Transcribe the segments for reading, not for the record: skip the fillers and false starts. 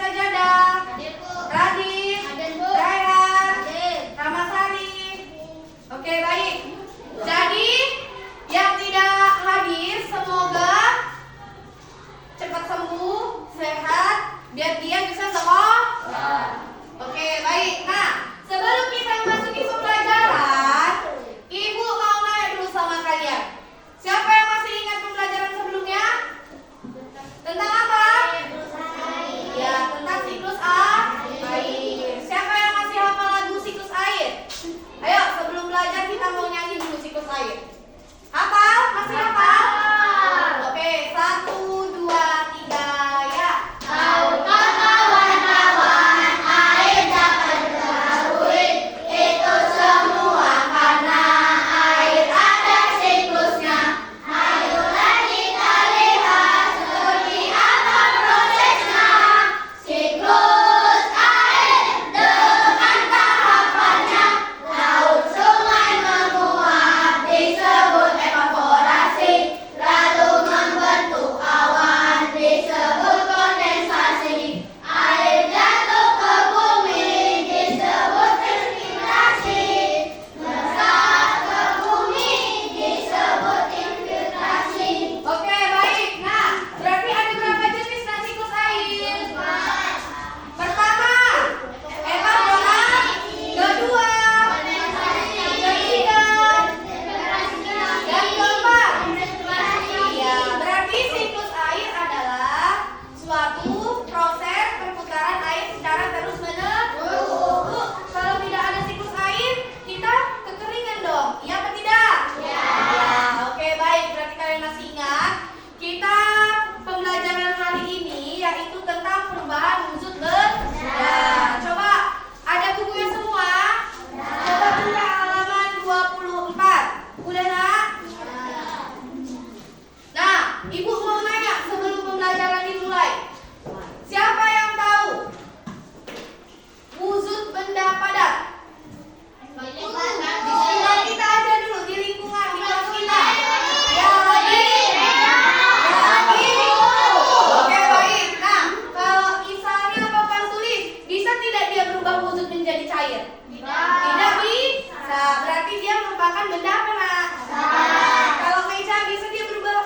Sajada, Radit, Raihan, Ramasari. Oke, baik. Jadi yang tidak hadir semoga cepat sembuh, sehat, biar dia bisa sekolah. Oke, baik. Nah, sebelum kita memasuki pembelajaran, Ibu mau nanya dulu sama kalian. Siapa yang masih ingat pembelajaran sebelumnya? Tentang apa? Ya, tentang siklus air. Siapa yang masih hafal lagu siklus air? Ayo, sebelum belajar kita mau nyanyi dulu siklus air. Hafal? Masih hafal? Oke, 1, 2, 3, ya. Tahukah kawan-kawan, air dapat berlarut? Itu semua karena air ada siklusnya. Ayolah kita lihat seperti apa prosesnya. Siklus air dengan tahapannya. Laut, sungai menguap disebut evaporasi. Lalu membentuk awan disebut kondensasi. Air jatuh ke bumi disebut transpirasi. Meresap ke bumi disebut infiltrasi. Oke, baik. Nah, berarti ada berapa jenis siklus air? Pertama, evaporasi. Kedua, ketiga, dan keempat. Ya, berarti siklus air adalah suatu proses perputaran air secara terus-menerus. Bu, kalau tidak ada siklus air, kita kekeringan dong. Iya apa tidak? Ya, oke, baik. Berarti kalian masih ingat kita pembelajaran hari ini yaitu tentang perubahan wujud benda. Coba ada bukunya semua? Coba buka halaman 24. Udah, Nak? Nah, Ibu mau nanya sebelum pembelajaran dimulai. Siapa yang tahu wujud benda padat? Di sekitar kita aja dulu, di lingkungan, di kelas kita. Ya, lagi. Oke, baik. Nah, kalau misalnya papan tulis, bisa tidak dia berubah wujud menjadi cair? Tidak bisa. Berarti dia merupakan benda apa, Nak? Kalau meja bisa dia berubah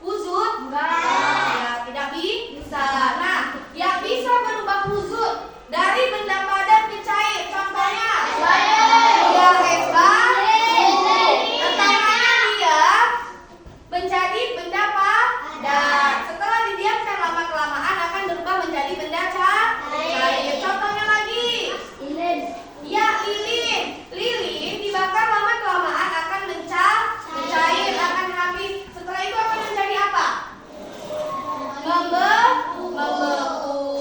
wujud? Ya, tidak bisa. Nah, yang bisa berubah wujud dari benda padat ke cair, contohnya ya, es batu. Pertamanya dia menjadi benda padat. Setelah didiamkan lama-kelamaan akan berubah menjadi benda cair. Contohnya lagi. Ya, lilin. Lilin dibakar lama-kelamaan akan mencair, akan habis. Setelah itu akan menjadi apa? Membeku.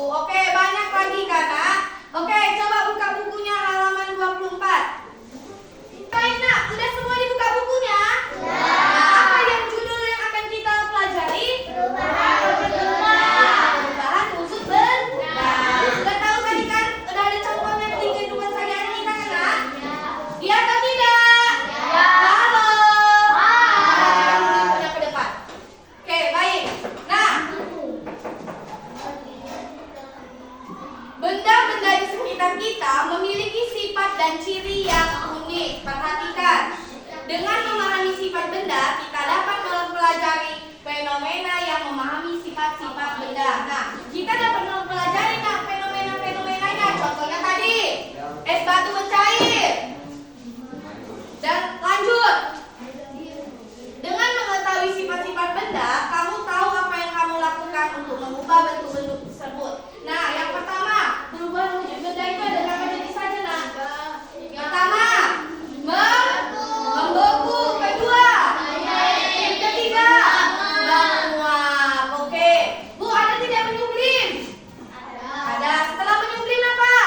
Oke, banyak lagi kan, Nak? Oke, coba buka bukunya halaman 24. Baik, Nak, udah semua dibuka bukunya? Nah, apa yang judul yang akan kita pelajari? Perubahan wujud benda. Sudah tahu tadi kan? Udah ada contohnya di kehidupan sehari-hari kita kan, Nak? Iya atau tidak? Halo. Bukunya ke depan. Oke, baik. Nah, benda-benda di sekitar kita memiliki sifat dan ciri yang unik. Perhatikan. Dengan memahami sifat benda, kita dapat mempelajari fenomena yang memahami sifat-sifat benda. Nah, kita dapat mempelajari fenomena-fenomenanya. Contohnya tadi, es batu mencair. Dan lanjut. Dengan mengetahui sifat-sifat benda, kamu tahu apa yang kamu lakukan untuk mengubah bentuk-bentuk tersebut. Nah, yang pertama, perubahan wujud benda itu ada berapa jenis saja, Nak? Pertama, membeku. Kedua, ketiga, menguap. Oke. Bu, ada tidak menyublim? Ada. Setelah menyublim apa?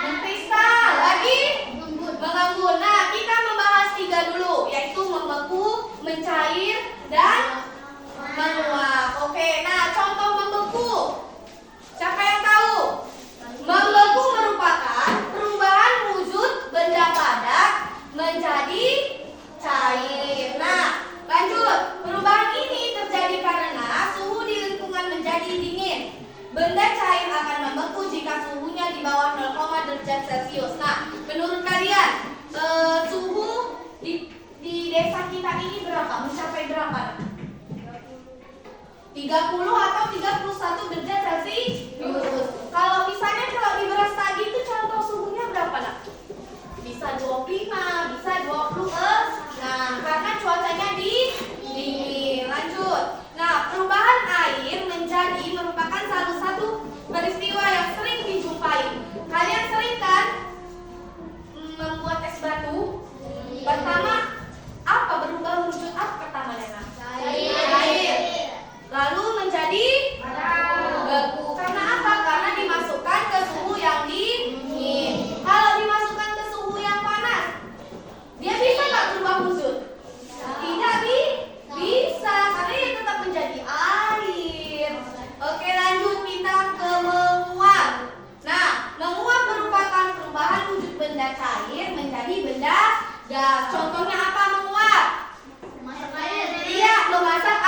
Mengkristal. Lagi? Mengembun. Nah, kita membahas 3 dulu, yaitu membeku, mencair, dan menguap. Oke. Nah, contoh membeku. Siapa yang tahu? Membeku merupakan perubahan wujud benda padat menjadi cair. Nah, lanjut. Perubahan ini terjadi karena suhu di lingkungan menjadi dingin. benda cair akan membeku jika suhunya di bawah 0, derajat Celcius. Nah, menurut kalian suhu di desa kita ini berapa? Mencapai berapa? 30 atau 31 derajat Celcius. Kalau misalnya di beras tadi itu contoh suhunya berapa, Nak? Bisa 25, bisa 20. Nah, karena cuacanya dingin. Lanjut. Nah, perubahan air menjadi merupakan salah satu peristiwa yang sering dijumpai. Kalian sering kan membuat es batu? Pertama, apa berubah wujud apa pertamanya, Nak? Cair. Lalu menjadi beku. Karena apa? Karena dimasukkan ke suhu yang dingin. Kalau dimasukkan ke suhu yang panas, dia bisa nggak berubah wujud? Tidak bisa, karena dia tetap menjadi air. Oke, lanjut kita ke menguap. Nah, menguap merupakan perubahan wujud benda cair menjadi benda gas. Contohnya apa menguap? Iya, memasak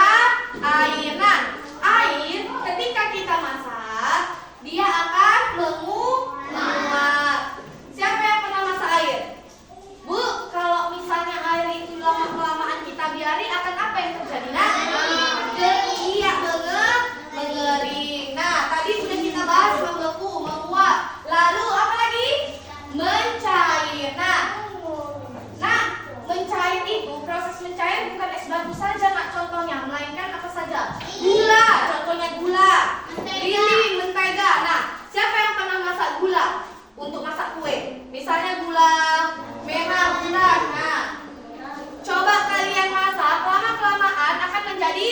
air. Nah, air ketika kita masak, dia akan menguap. Siapa yang pernah masak air? Bu, kalau misalnya air itu lama-kelamaan kita biarin, akan apa yang terjadi? Nah, iya, mengering. Nah, tadi sudah kita bahas membeku, menguap. Lalu apa lagi? Mencair. Nah, mencair itu, proses mencair bukan es batu saja, Nak, contohnya, melainkan apa saja? Gula, contohnya gula. Lilin, mentega. Nah, siapa yang pernah masak gula untuk masak kue? Misalnya gula merah, bulat. Nah, coba kalian masak, lama-kelamaan akan menjadi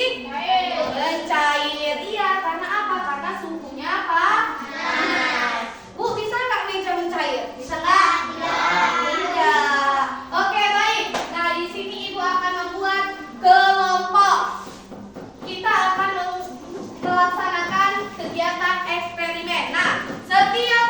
mencair. Iya, karena apa? Karena suhunya apa? Panas. Bu, bisa nggak meja mencair? Bisa nggak? Tidak. Oke, baik. Nah, di sini Ibu akan membuat kelompok. Kita akan melaksanakan kegiatan eksperimen. Nah, setiap